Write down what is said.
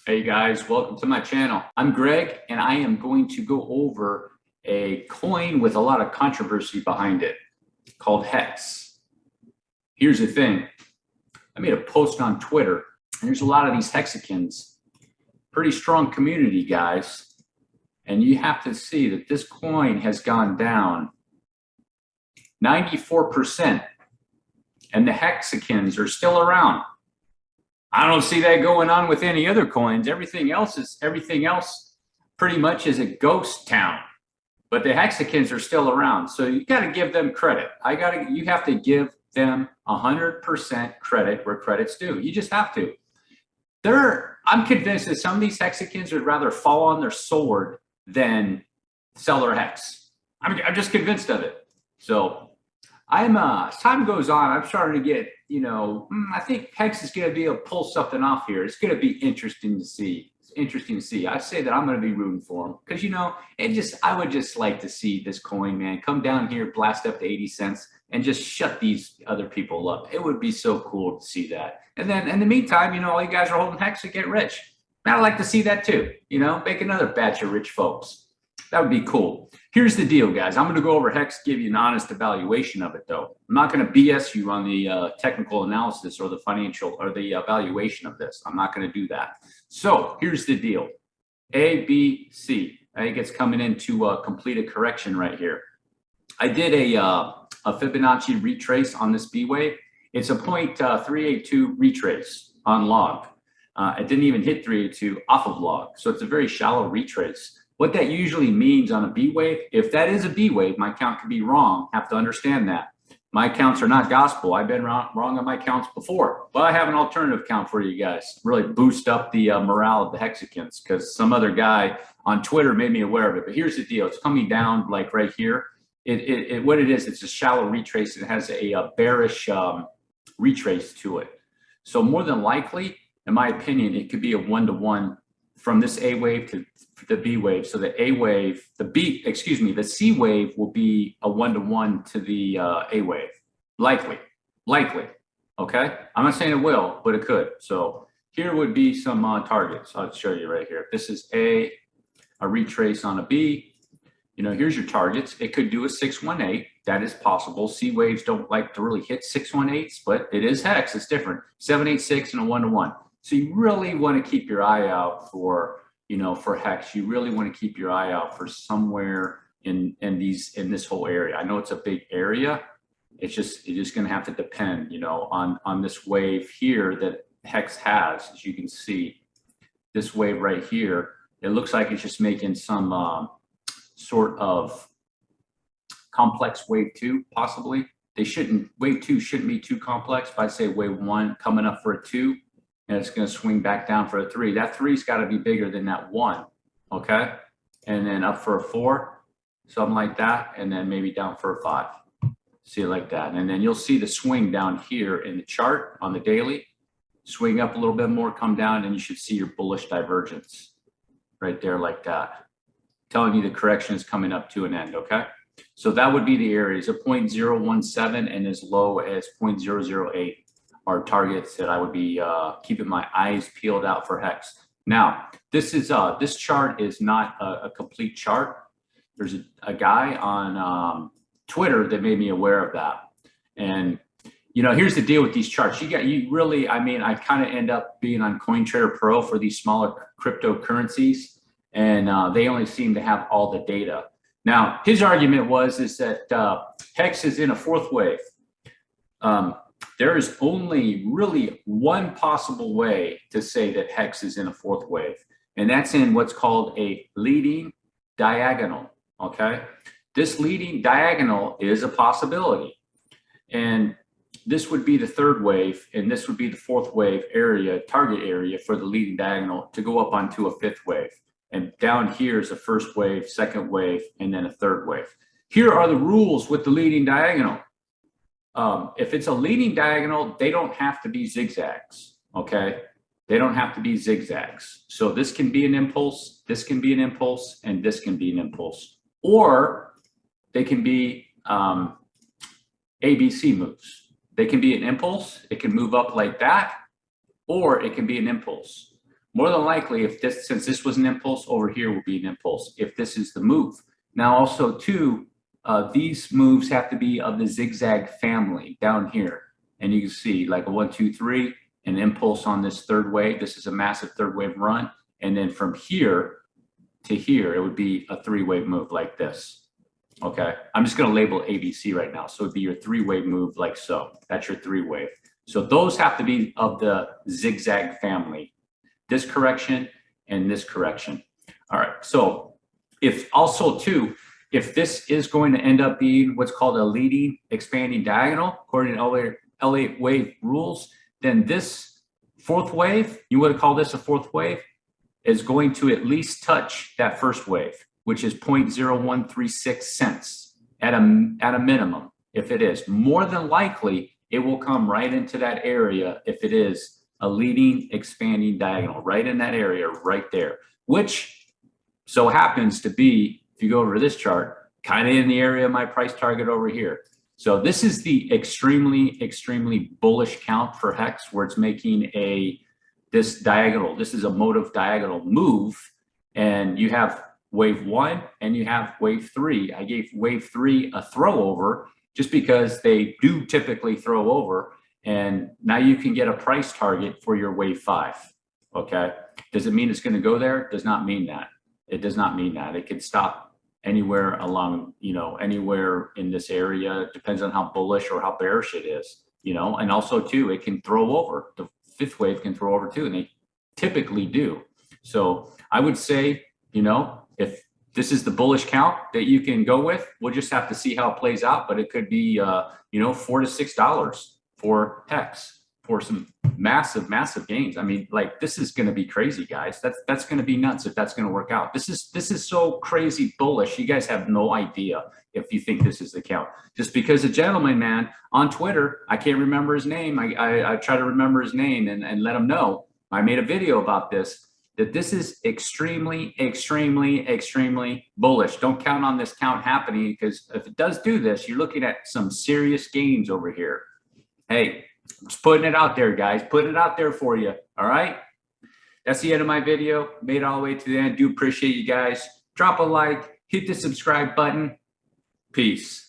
Hey guys, welcome to my channel. I'm Greg and I am going to go over a coin with a lot of controversy behind it called Hex. Here's the thing. I made a post on Twitter and there's a lot of these Hexicans. Pretty strong community, guys. And you have to see that this coin has gone down 94% and the Hexicans are still around. I don't see that going on with any other coins. Everything else pretty much is a ghost town. But the Hexicans are still around. So you got to give them credit. You have to give them 100% credit where credit's due. You just have to. I'm convinced that some of these Hexicans would rather fall on their sword than sell their Hex. I'm just convinced of it. So as time goes on, I'm starting to get, I think Hex is going to be able to pull something off here. It's going to be interesting to see. It's interesting to see. I say that I'm going to be rooting for him because, I would just like to see this coin, man, come down here, blast up to 80 cents and just shut these other people up. It would be so cool to see that. And then in the meantime, all you guys are holding Hex to get rich. And I'd like to see that too, make another batch of rich folks. That would be cool. Here's the deal, guys. I'm going to go over Hex, give you an honest evaluation of it, though. I'm not going to BS you on the technical analysis or the financial or the evaluation of this. I'm not going to do that. So here's the deal. A, B, C. I think it's coming in to complete a correction right here. I did a Fibonacci retrace on this B wave. It's a 0.382 retrace on log. It didn't even hit 382 off of log. So it's a very shallow retrace. What that usually means on a B wave, if that is a B wave, my count could be wrong. Have to understand that. My counts are not gospel. I've been wrong on my counts before, but I have an alternative count for you guys. Really boost up the morale of the Hexicans because some other guy on Twitter made me aware of it. But here's the deal. It's coming down like right here. What it is, it's a shallow retrace. It has a bearish retrace to it. So more than likely, in my opinion, it could be a one-to-one from this A wave to the B wave. So the the C wave will be a one-to-one to the A wave. Likely. Okay. I'm not saying it will, but it could. So here would be some targets. I'll show you right here. This is a retrace on a B. Here's your targets. It could do a 618. That is possible. C waves don't like to really hit 618s, but it is Hex. It's different. 786 and a one-to-one. So you really want to keep your eye out for, for Hex. You really want to keep your eye out for somewhere in this whole area. I know it's a big area. It's just going to have to depend, on this wave here that Hex has. As you can see, this wave right here, it looks like it's just making some sort of complex wave 2, possibly. Wave 2 shouldn't be too complex. If I say wave 1 coming up for a 2, and it's going to swing back down for a 3. That 3's got to be bigger than that 1, okay? And then up for a 4, something like that, and then maybe down for a 5. See it like that. And then you'll see the swing down here in the chart on the daily. Swing up a little bit more, come down, and you should see your bullish divergence right there like that. Telling you the correction is coming up to an end, okay? So that would be the areas of 0.017 and as low as 0.008. Are targets that I would be keeping my eyes peeled out for Hex. Now, this chart is not a complete chart. There's a guy on Twitter that made me aware of that. And here's the deal with these charts. I kind of end up being on Cointrader Pro for these smaller cryptocurrencies, and they only seem to have all the data. Now, his argument is that Hex is in a fourth wave. There is only really one possible way to say that Hex is in a fourth wave, and that's in what's called a leading diagonal, okay? This leading diagonal is a possibility, and this would be the third wave, and this would be the fourth wave target area for the leading diagonal to go up onto a fifth wave. And down here is a first wave, second wave, and then a third wave. Here are the rules with the leading diagonal. If it's a leading diagonal, they don't have to be zigzags, okay? They don't have to be zigzags. So this can be an impulse, this can be an impulse, and this can be an impulse. Or they can be ABC moves. They can be an impulse, it can move up like that, or it can be an impulse. more than likely, if this, since this was an impulse, over here will be an impulse if this is the move. Now also too, these moves have to be of the zigzag family down here. And you can see like a 1, 2, 3, an impulse on this third wave. This is a massive third wave run. And then from here to here, it would be a 3-wave move like this. Okay, I'm just going to label ABC right now. So it'd be your 3-wave move like so. That's your 3-wave. So those have to be of the zigzag family. This correction and this correction. All right, so if also too, if this is going to end up being what's called a leading expanding diagonal, according to LA wave rules, then this 4th wave, you would call this a 4th wave, is going to at least touch that 1st wave, which is 0.0136 cents at a minimum. If it is, more than likely, it will come right into that area if it is a leading expanding diagonal, right in that area right there, which so happens to be, if you go over to this chart, kind of in the area of my price target over here. So this is the extremely, extremely bullish count for Hex, where it's making this diagonal. This is a motive diagonal move, and you have wave 1 and you have wave 3. I gave wave 3 a throw over just because they do typically throw over, and now you can get a price target for your wave 5. Okay, does it mean it's going to go there? Does not mean that. It does not mean that. It can stop anywhere along, anywhere in this area. It depends on how bullish or how bearish it is, and also too, it can throw over. The 5th wave can throw over too, and they typically do. So I would say, if this is the bullish count that you can go with, we'll just have to see how it plays out, but it could be, $4 to $6 for Hex for some massive, massive gains. I mean, like, this is going to be crazy, guys. That's going to be nuts if that's going to work out. This is so crazy bullish. You guys have no idea if you think this is the count. Just because a gentleman, man, on Twitter, I can't remember his name. I try to remember his name and let him know. I made a video about this, that this is extremely, extremely, extremely bullish. Don't count on this count happening, because if it does do this, you're looking at some serious gains over here. Hey, I'm just putting it out there, guys. Putting it out there for you. All right. That's the end of my video. Made it all the way to the end. Do appreciate you guys. Drop a like. Hit the subscribe button. Peace.